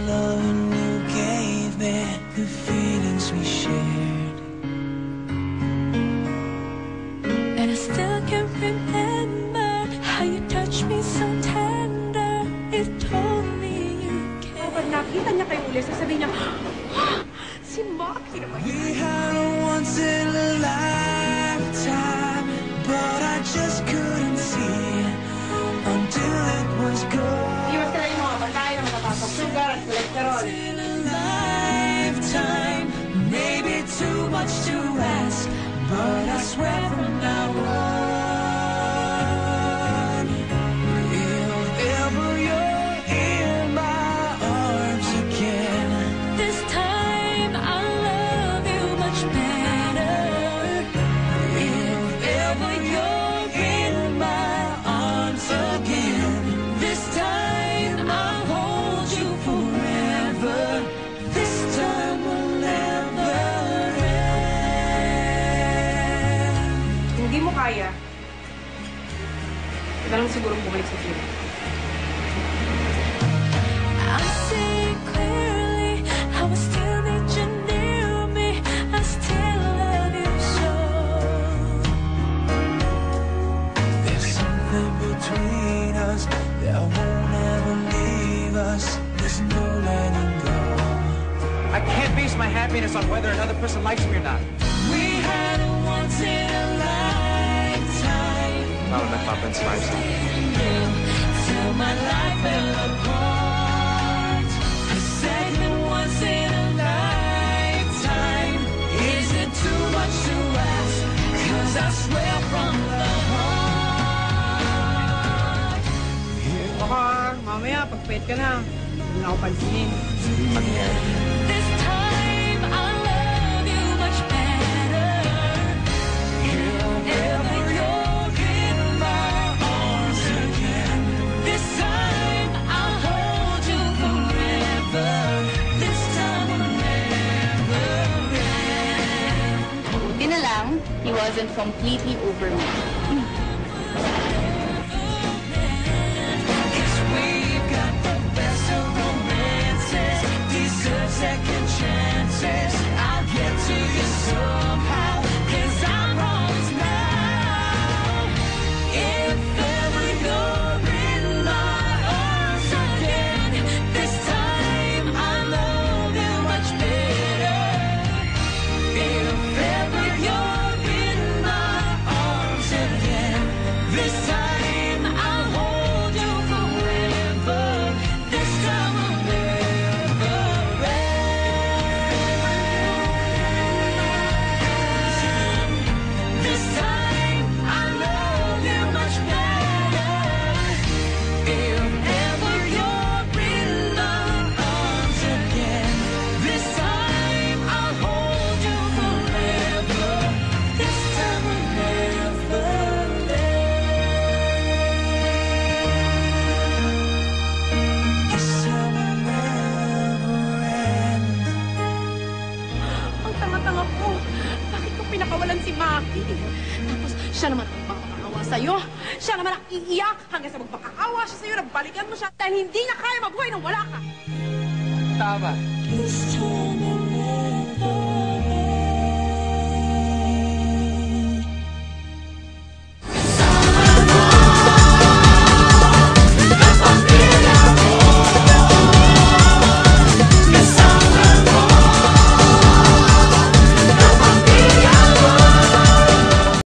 loving you gave me, the feelings we shared. And I still can remember how you touched me so tender. It told me you cared. Pag nakita niya kayo ulit, sasabihin niya, si Maki naman. We had a once in a lifetime, but I just couldn't see it until it was gone. Iwas ka na yung mga pagkain na matataas ang sugar at cholesterol. In a lifetime, maybe too much to ask, but I swear from now on, if ever you're in my arms again, this time I'll love you much better. if ever you're in my arms again, This time I'll hold you forever. this time will never end. Hindi mo kaya. Ika lang siguro bumalik sa film. I see clearly how I still need you near me. I still love you so. There's something between us that won't ever leave us. There's no letting go. I can't base my happiness on whether another person likes me or not. We had a once in a lifetime. Lalo nagpapansin sa Till my life fell apart. A second once in a lifetime. Is it too much to ask? 'Cause I swear from the heart. Baka mamaya, pag-pet ka na, hindi na ako pansinin. This time I'll love you much better. If ever you're in my arms again, This time I'll hold you forever. This time will never end. Buti na lang, he wasn't completely over me. guess we've got the best of romances. Deserve second chances. I'll get to you somehow, 'cause I promise now, if ever you're in my arms again, this time I'll love you much better. If ever you're in my arms again, this time I'll hold you forever. This time will never end. This time I'll love you much better. If ever you're in my arms again, this time I'll hold you forever. This time will never end. This time will never end. Ang tanga-tanga ko. Bakit ko pinakawalan si Maki? Tapos siya naman ang makakaawa sa'yo. Siya naman ang iiyak hanggang sa magpakaawa siya sa'yo na balikan mo siya dahil hindi na kaya mabuhay nang wala ka. Tama. This time will